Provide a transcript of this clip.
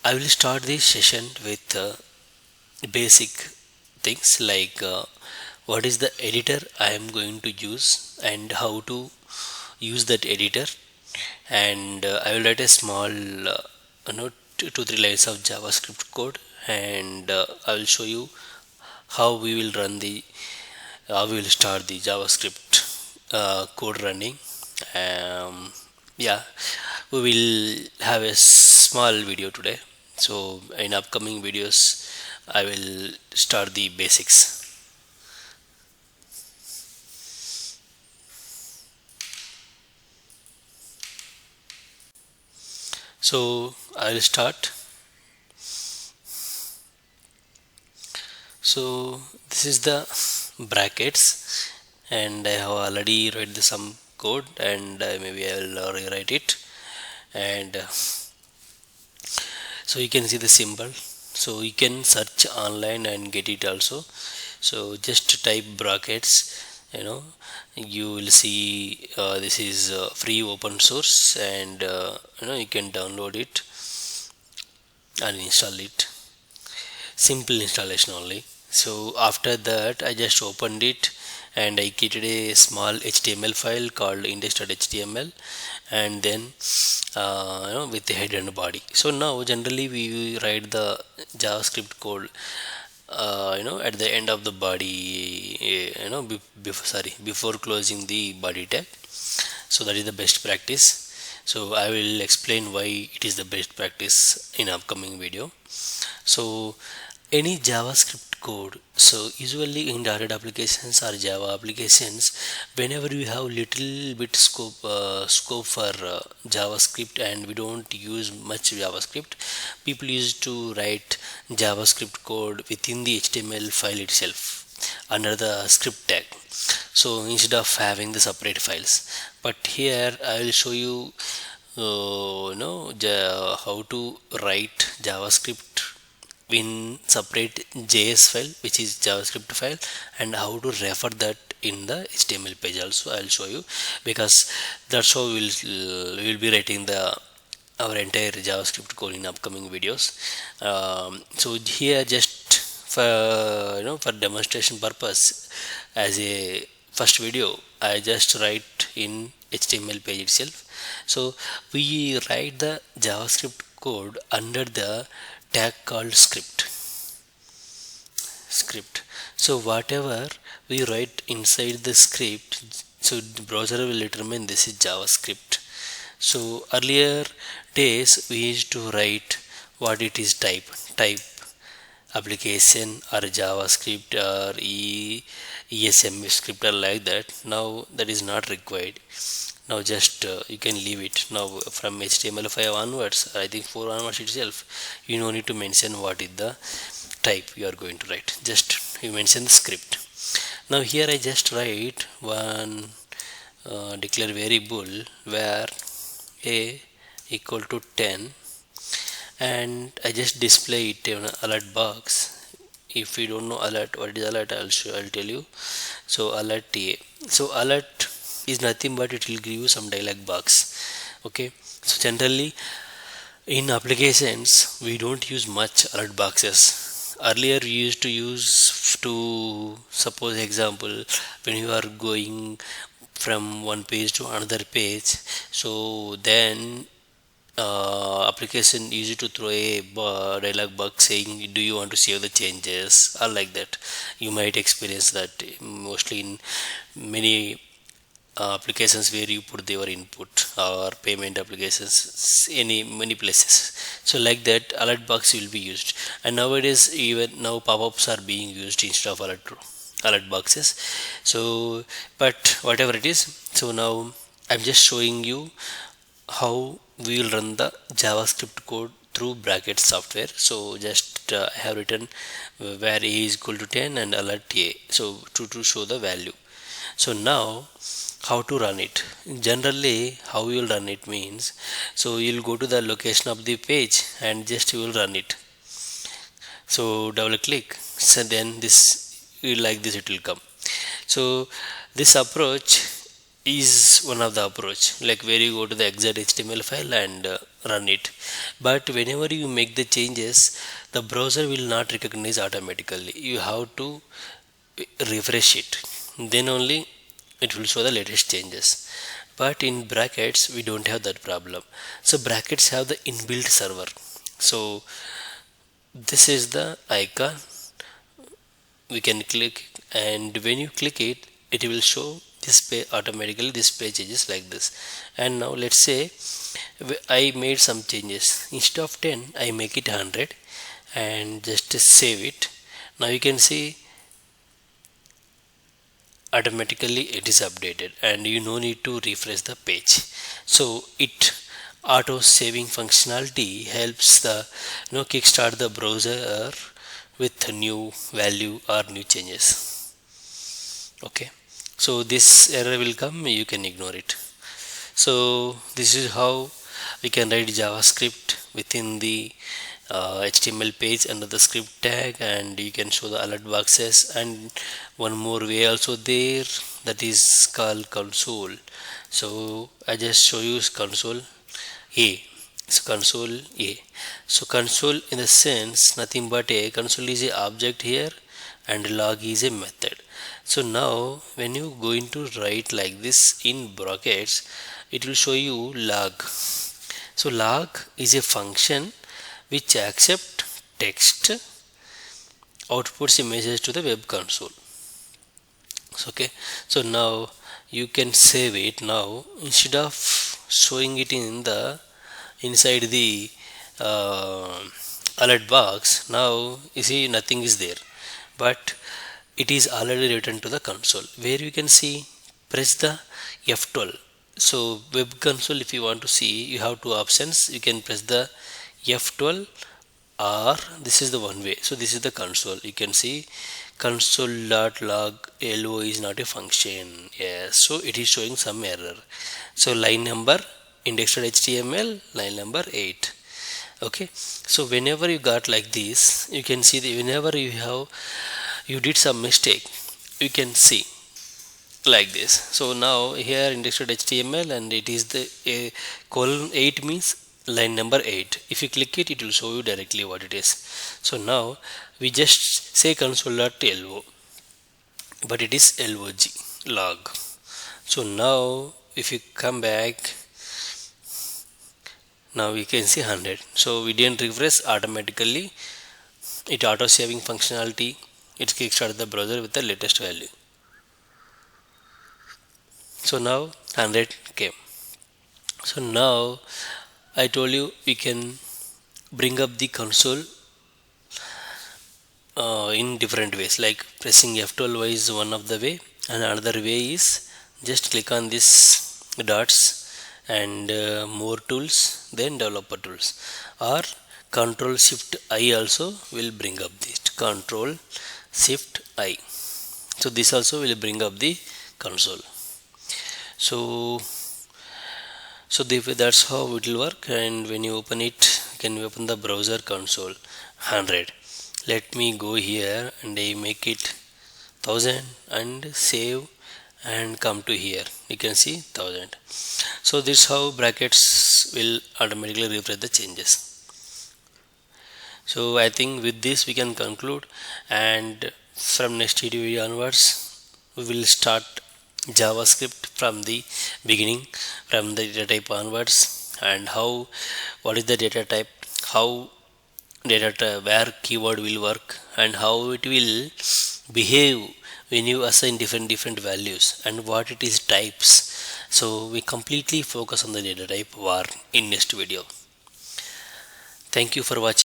I will start this session with basic things like what is the editor I am going to use and how to use that editor, and I will write a small two three lines of JavaScript code, and I will show you how we will run the how we will start the JavaScript code running. um, yeah, we will have a small video today, so in upcoming videos I will start the basics. So I will start. So this is the brackets, and I have already read some code, and maybe I will rewrite it. And so you can see the symbol, so you can search online and get it also. So just type brackets, you know you will see this is free open source, and you can download it and install it. Simple installation only. So after that I just opened it, and I created a small HTML file called index.html, and then with the head and body. So now generally we write the JavaScript code at the end of the body, before closing the body tag. So that is the best practice. So I will explain why it is the best practice in upcoming video. So any JavaScript code, so usually in .NET applications or Java applications, whenever we have little bit scope for JavaScript and we don't use much JavaScript, people used to write JavaScript code within the HTML file itself under the script tag, so instead of having the separate files. But here I will show you how to write JavaScript in separate JS file, which is JavaScript file, and how to refer that in the HTML page also I will show you, because that's how we'll be writing the our entire JavaScript code in upcoming videos. So here just for demonstration purpose, as a first video I just write in HTML page itself. So we write the JavaScript code under the tag called script. So whatever we write inside the script, so the browser will determine this is JavaScript. So earlier days we used to write what it is type application or JavaScript or ESM script or like that. Now that is not required. Now just you can leave it. Now from HTML5 onwards, I think 4 onwards itself, you no need to mention what is the type you are going to write. Just you mention the script. Now here I just write one declare variable where a equal to 10, and I just display it in an alert box. If you don't know alert, what is alert, I'll tell you. So alert A. So alert is nothing but it will give you some dialog box. Okay. So generally in applications we don't use much alert boxes. Earlier we used to use to suppose example when you are going from one page to another page, so then application easy to throw a dialog box saying do you want to save the changes or like that. You might experience that mostly in many applications where you put your input, or payment applications, many places. So like that alert box will be used, and nowadays even now pop-ups are being used instead of alert boxes. So but whatever it is, so now I'm just showing you how we will run the JavaScript code through bracket software. So just I have written where a is equal to 10 and alert a, so to show the value. So now how to run it? Generally how you will run it means, so you'll go to the location of the page and just you will run it. So double click, so then this, you like this, it will come. So this approach is one of the approach, like where you go to the exact HTML file and run it. But whenever you make the changes, the browser will not recognize automatically. You have to refresh it, then only it will show the latest changes. But in brackets we don't have that problem. So brackets have the inbuilt server. So this is the icon, we can click, and when you click it, it will show this page automatically. This page is like this. And now let's say I made some changes. Instead of 10 I make it 100 and just save it. Now you can see automatically it is updated and you no need to refresh the page. So it auto saving functionality helps the kickstart the browser with a new value or new changes. Okay, so this error will come, you can ignore it. So this is how we can write JavaScript within the HTML page under the script tag, and you can show the alert boxes. And one more way also there, that is called console. So I just show you console A. So console A. So console in the sense nothing but a console is a object here and log is a method. So now when you going to write like this in brackets, it will show you log. So log is a function which accept text, outputs images to the web console. Okay, so now you can save it. Now instead of showing it in the inside the alert box, now you see nothing is there, but it is already written to the console, where you can see press the F12. So web console, if you want to see, you have two options. You can press the F12, or this is the one way. So this is the console. You can see console.log lo is not a function. Yes, so it is showing some error. So line number index.html, line number 8. Okay, so whenever you got like this, you can see that whenever you did some mistake, you can see like this. So now here index.html, and it is the colon 8 means line number 8. If you click it, it will show you directly what it is. So now we just say console.lo, but it is log. So now if you come back, now we can see 100. So we didn't refresh, automatically it auto saving functionality, it kickstarted the browser with the latest value. So now 100 came. So now I told you we can bring up the console in different ways, like pressing F12 is one of the way, and another way is just click on this dots and more tools, then developer tools, or Control Shift I also will bring up this Control Shift I. So this also will bring up the console. So that's how it will work. And when you open it, can you open the browser console 100. Let me go here and I make it 1000 and save and come to here, you can see 1000. So this is how brackets will automatically refresh the changes. So I think with this we can conclude, and from next video onwards we will start JavaScript from the beginning, from the data type onwards, and what is the data type, how data type, where keyword will work, and how it will behave when you assign different values, and what it is types. So we completely focus on the data type var in next video. Thank you for watching.